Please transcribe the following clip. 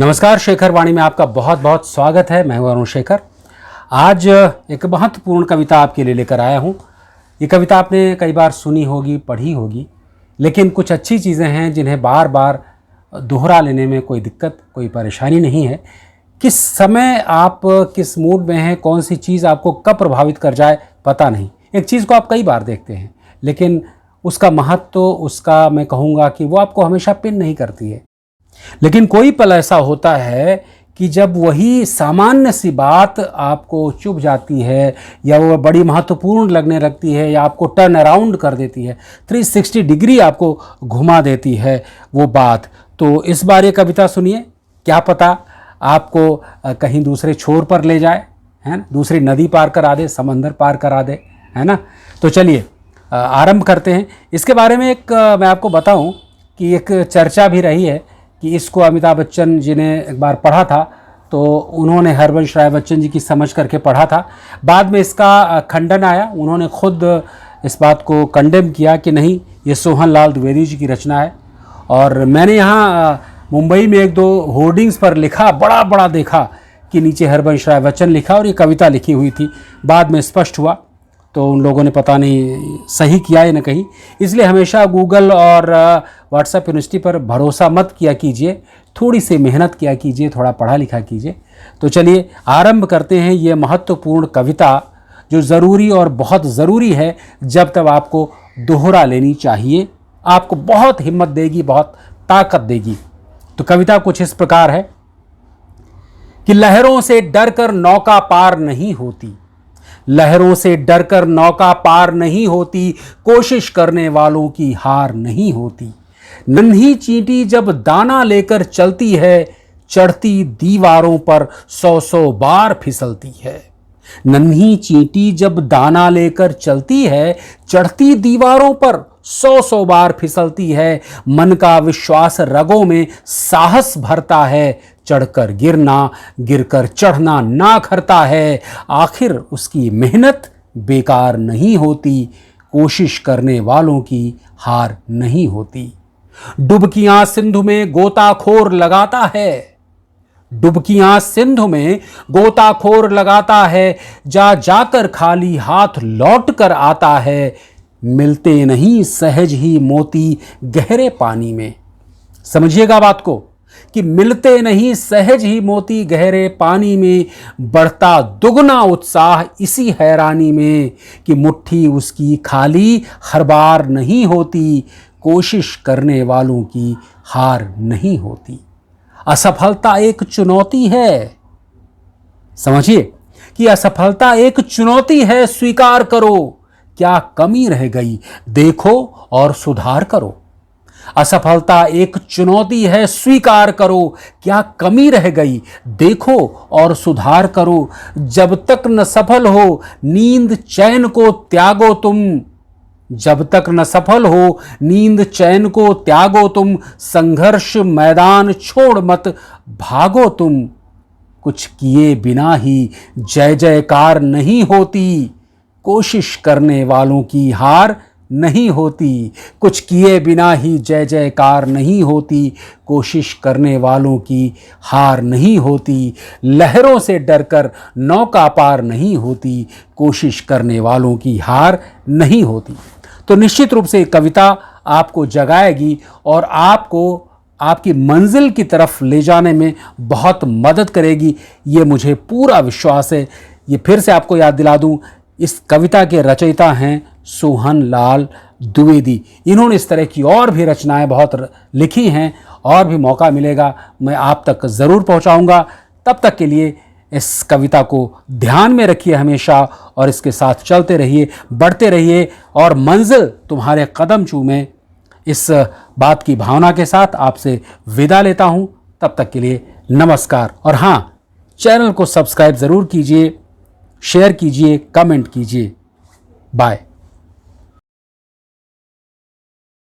नमस्कार, शेखर वाणी में आपका बहुत बहुत स्वागत है। मैं हूं अरुण शेखर। आज एक महत्वपूर्ण कविता आपके लिए लेकर आया हूं। ये कविता आपने कई बार सुनी होगी, पढ़ी होगी, लेकिन कुछ अच्छी चीज़ें हैं जिन्हें बार बार दोहरा लेने में कोई दिक्कत, कोई परेशानी नहीं है। किस समय आप किस मूड में हैं, कौन सी चीज़ आपको कब प्रभावित कर जाए पता नहीं। एक चीज़ को आप कई बार देखते हैं, लेकिन उसका महत्व, उसका मैं कहूँगा कि वो आपको हमेशा पिन नहीं करती है। लेकिन कोई पल ऐसा होता है कि जब वही सामान्य सी बात आपको चुभ जाती है, या वो बड़ी महत्वपूर्ण लगने लगती है, या आपको टर्न अराउंड कर देती है, 360 डिग्री आपको घुमा देती है वो बात। तो इस बार ये कविता सुनिए, क्या पता आपको कहीं दूसरे छोर पर ले जाए, है ना, दूसरी नदी पार करा दे, समंदर पार करा दे, है ना। तो चलिए आरंभ करते हैं। इसके बारे में एक मैं आपको बताऊं कि एक चर्चा भी रही है कि इसको अमिताभ बच्चन जी ने एक बार पढ़ा था, तो उन्होंने हरवंश राय बच्चन जी की समझ करके पढ़ा था। बाद में इसका खंडन आया, उन्होंने खुद इस बात को कंडेम किया कि नहीं, ये सोहन लाल द्विवेदी जी की रचना है। और मैंने यहाँ मुंबई में एक दो होर्डिंग्स पर लिखा, बड़ा बड़ा देखा कि नीचे हरवंश राय बच्चन लिखा और ये कविता लिखी हुई थी। बाद में स्पष्ट हुआ तो उन लोगों ने पता नहीं सही किया या न कहीं। इसलिए हमेशा गूगल और व्हाट्सएप यूनिवर्सिटी पर भरोसा मत किया कीजिए, थोड़ी सी मेहनत किया कीजिए, थोड़ा पढ़ा लिखा कीजिए। तो चलिए आरंभ करते हैं ये महत्वपूर्ण कविता, जो ज़रूरी और बहुत ज़रूरी है, जब तक आपको दोहरा लेनी चाहिए, आपको बहुत हिम्मत देगी, बहुत ताकत देगी। तो कविता कुछ इस प्रकार है कि लहरों से डरकर नौका पार नहीं होती, लहरों से डरकर नौका पार नहीं होती, कोशिश करने वालों की हार नहीं होती। नन्ही चींटी जब दाना लेकर चलती है, चढ़ती दीवारों पर 100 बार फिसलती है। नन्ही चींटी जब दाना लेकर चलती है, चढ़ती दीवारों पर 100 बार फिसलती है। मन का विश्वास रगों में साहस भरता है, चढ़कर गिरना, गिरकर चढ़ना ना खरता है। आखिर उसकी मेहनत बेकार नहीं होती, कोशिश करने वालों की हार नहीं होती। डुबकियां सिंधु में गोताखोर लगाता है, डुबकियां सिंधु में गोताखोर लगाता है, जा जाकर खाली हाथ लौट कर आता है। मिलते नहीं सहज ही मोती गहरे पानी में। समझिएगा बात को कि मिलते नहीं सहज ही मोती गहरे पानी में, बढ़ता दुगना उत्साह इसी हैरानी में कि मुट्ठी उसकी खाली हर बार नहीं होती, कोशिश करने वालों की हार नहीं होती। असफलता एक चुनौती है, समझिए कि असफलता एक चुनौती है, स्वीकार करो, क्या कमी रह गई देखो और सुधार करो। असफलता एक चुनौती है, स्वीकार करो, क्या कमी रह गई देखो और सुधार करो। जब तक न सफल हो नींद चैन को त्यागो तुम, जब तक न सफल हो नींद चैन को त्यागो तुम, संघर्ष मैदान छोड़ मत भागो तुम। कुछ किए बिना ही जय जयकार नहीं होती, कोशिश करने वालों की हार नहीं होती। कुछ किए बिना ही जय जयकार नहीं होती, कोशिश करने वालों की हार नहीं होती। लहरों से डरकर नौका पार नहीं होती, कोशिश करने वालों की हार नहीं होती। तो निश्चित रूप से कविता आपको जगाएगी और आपको आपकी मंजिल की तरफ ले जाने में बहुत मदद करेगी, ये मुझे पूरा विश्वास है। ये फिर से आपको याद दिला दूं, इस कविता के रचयिता हैं सोहन लाल द्विवेदी। इन्होंने इस तरह की और भी रचनाएं बहुत लिखी हैं, और भी मौका मिलेगा मैं आप तक ज़रूर पहुंचाऊंगा। तब तक के लिए इस कविता को ध्यान में रखिए हमेशा, और इसके साथ चलते रहिए, बढ़ते रहिए, और मंजिल तुम्हारे कदम चूमे। इस बात की भावना के साथ आपसे विदा लेता हूं। तब तक के लिए नमस्कार। और हाँ, चैनल को सब्सक्राइब ज़रूर कीजिए, शेयर कीजिए, कमेंट कीजिए। बाय।